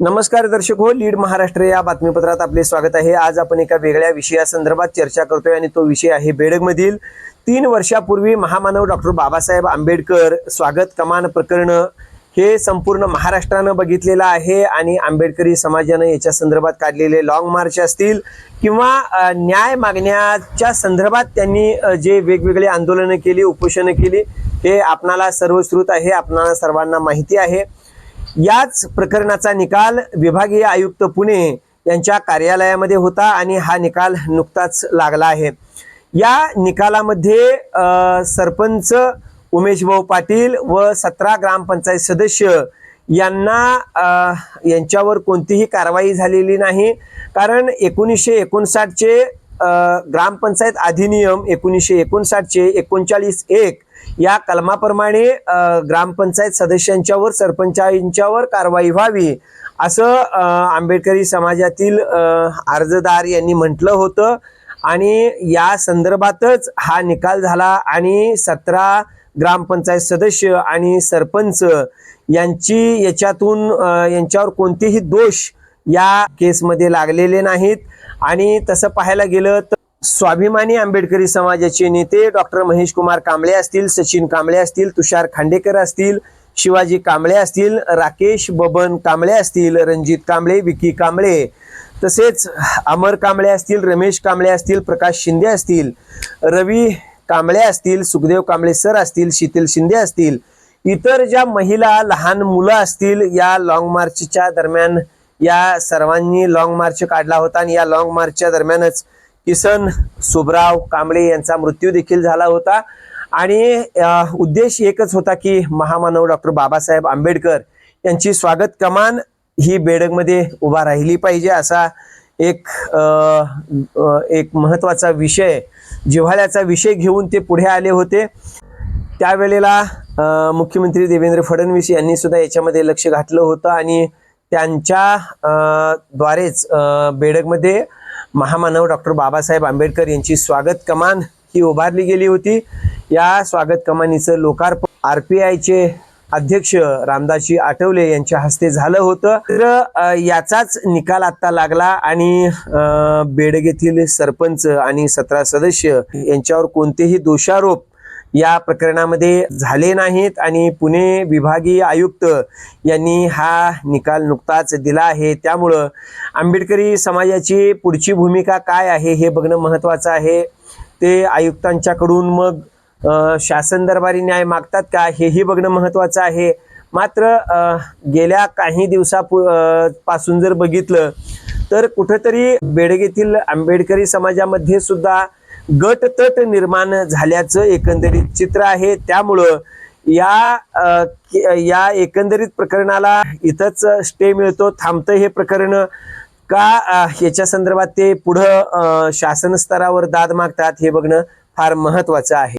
नमस्कार दर्शक हो, लीड महाराष्ट्र या बातमीपत्रात आपले स्वागत आहे। आज आपण एका वेगळ्या विषयासंदर्भात चर्चा करतोय आणि तो विषय आहे बेडगमधील 3 वर्षापूर्वी महामानव डॉक्टर बाबासाहेब आंबेडकर स्वागत कमान प्रकरण। हे संपूर्ण महाराष्ट्रानं बघितलेलं आहे आणि आंबेडकरी समाजानं याच्या संदर्भात काढलेले लॉंग मार्च असतील किंवा न्याय मागण्याच्या संदर्भात त्यांनी जे वेगवेगळे आंदोलनं केली, उपोषणं केली, हे आपणाला सर्वश्रुत आहे, आपणाला सर्वांना माहिती आहे। याच प्रकरणाचा निकाल विभागीय आयुक्त पुणे यांच्या कार्यालयामध्ये होता आणि हा निकाल नुकताच लागला आहे। या निकालामध्ये सरपंच उमेश भाऊ पाटील व 17 ग्रामपंचायत सदस्य यांच्यावर कोणतीही कारवाई झालेली नाही। कारण 1959 चे ग्रामपंचायत अधिनियम 1959 चे 39(1) या कलमाप्रमाणे ग्रामपंचायत सदस्यांच्यावर, सरपंचांच्यावर कारवाई व्हावी असं आंबेडकरी समाजातील अर्जदार यांनी म्हटलं होतं आणि या संदर्भातच हा निकाल झाला आणि 17 ग्रामपंचायत सदस्य आणि सरपंच यांच्यावर कोणतेही दोष या केसमध्ये लागलेले नाहीत। आणि तसं पाहायला गेलं तर स्वाभिमानी आंबेडकरी समाजाचे नेते डॉक्टर महेश कुमार कांबळे असतील, सचिन कांबळे असतील, तुषार खांडेकर असतील, शिवाजी कांबळे असतील, राकेश बबन कांबळे असतील, रणजित कांबळे, विकी कांबळे, तसेच अमर कांबळे असतील, रमेश कांबळे असतील, प्रकाश शिंदे असतील, रवी कांबळे असतील, सुखदेव कांबळे सर असतील, शीतल शिंदे असतील, इतर ज्या महिला, लहान मुलं असतील, या लॉंग मार्चच्या दरम्यान या सर्वांनी लॉंग मार्च काढला होता आणि या लॉंग मार्चच्या दरम्यानच किसन सुभराव कांबळे यांचा मृत्यू देखील झाला होता। आणि उद्देश एकच होता की महामानव डॉक्टर बाबासाहेब आंबेडकर यांची स्वागत कमान ही बेडगमध्ये उभा राहिली पाहिजे असा एक महत्त्वाचा विषय, जिव्हाळ्याचा विषय घेऊन ते पुढे आले होते। त्यावेळेला मुख्यमंत्री देवेंद्र फडणवीस यांनी सुद्धा याच्यामध्ये लक्ष घातलं होतं आणि त्यांच्या द्वारेच बेडगमध्ये महामानव डॉक्टर बाबासाहेब आंबेडकर यांची स्वागत कमान ही उभारली गेली होती। या स्वागत कमानीचं लोकार्पण RPIचे अध्यक्ष रामदासजी आठवले यांच्या हस्ते झालं होतं। तर याचाच निकाल आता लागला आणि बेडग येथील सरपंच आणि 17 सदस्य यांच्यावर कोणतेही दोषारोप या प्रकरणामध्ये झाले नाहीत आणि पुणे विभागीय आयुक्त यांनी हा निकाल नुकताच दिला आहे। त्यामुळं आंबेडकरी समाजाची पुढची भूमिका काय आहे हे बघणं महत्त्वाचं आहे। ते आयुक्तांच्याकडून मग शासन दरबारी न्याय मागतात का हेही बघणं महत्त्वाचं आहे। मात्र गेल्या काही दिवसापासून जर बघितलं तर कुठेतरी बेडग येथील आंबेडकरी समाजामध्ये सुद्धा गटतट निर्माण झाल्याचं एकंदरीत चित्र आहे। त्यामुळं या एकंदरीत प्रकरणाला इथंच स्टे मिळतो, थांबतं हे प्रकरण का याच्या संदर्भात ते पुढं शासन स्तरावर दाद मागतात हे बघणं फार महत्त्वाचं आहे।